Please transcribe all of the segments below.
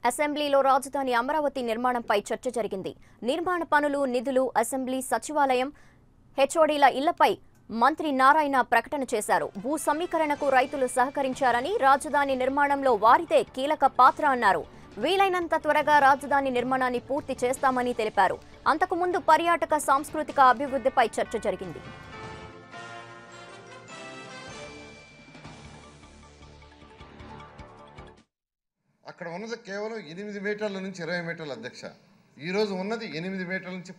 అసెంబ్లీలో రాజధాని అమరావతి నిర్మాణంపై చర్చ జరిగింది. నిర్మాణ పనులు, నిధులు, అసెంబ్లీ, సచివాలయం, హెచ్ఓడీల ఇళ్లపై మంత్రి నారాయణ ప్రకటన చేశారు. భూ సమీకరణకు రైతులు సహకరించారని, రాజధాని నిర్మాణంలో వారిదే కీలక పాత్ర అన్నారు. వీలైనంత త్వరగా రాజధాని నిర్మాణాన్ని పూర్తి చేస్తామని తెలిపారు. అంతకుముందు పర్యాటక సాంస్కృతిక అభివృద్ధిపై చర్చ జరిగింది. అక్కడ ఉన్నది కేవలం 8 మీటర్ల నుంచి 20 మీటర్ల అధ్యక్ష. ఈరోజు ఉన్నది 8 మీటర్ల నుంచి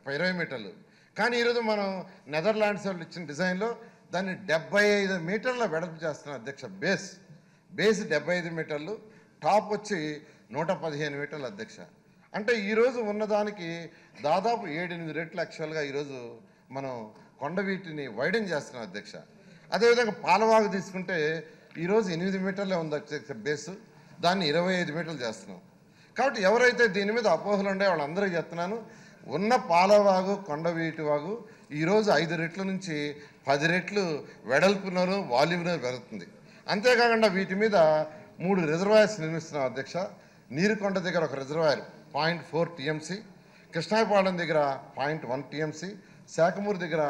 20 మీటర్లు. కానీ ఈరోజు మనం నెదర్లాండ్స్ వాళ్ళు ఇచ్చిన డిజైన్లో దాన్ని 75 మీటర్ల వెడల్పు చేస్తున్నాం అధ్యక్ష. బేస్ 75 మీటర్లు, టాప్ వచ్చి 115 మీటర్ల అధ్యక్ష. అంటే ఈరోజు ఉన్నదానికి దాదాపు 7-8 రెట్లు యాక్చువల్గా ఈరోజు మనం కొండవీటిని వైడెన్ చేస్తున్నాం అధ్యక్ష. అదేవిధంగా పాలవాగు తీసుకుంటే ఈరోజు 8 మీటర్లే ఉంది అధ్యక్ష బేసు, దాన్ని 25 మీటర్లు చేస్తున్నాం. కాబట్టి ఎవరైతే దీని మీద అపోహలు ఉండే వాళ్ళందరికీ చెప్తున్నాను, ఉన్న పాలవాగు కొండవీటి వాగు ఈరోజు 5 రెట్ల నుంచి 10 రెట్లు వెడల్పునను వాల్యూమ్ను పెరుగుతుంది. అంతేకాకుండా వీటి మీద 3 రిజర్వాయర్స్ నిర్మిస్తున్నాం అధ్యక్ష. నీరుకొండ దగ్గర ఒక రిజర్వాయర్ 0.4 TMC, కృష్ణాయపాలెం దగ్గర 0.1 TMC, శాఖమూరు దగ్గర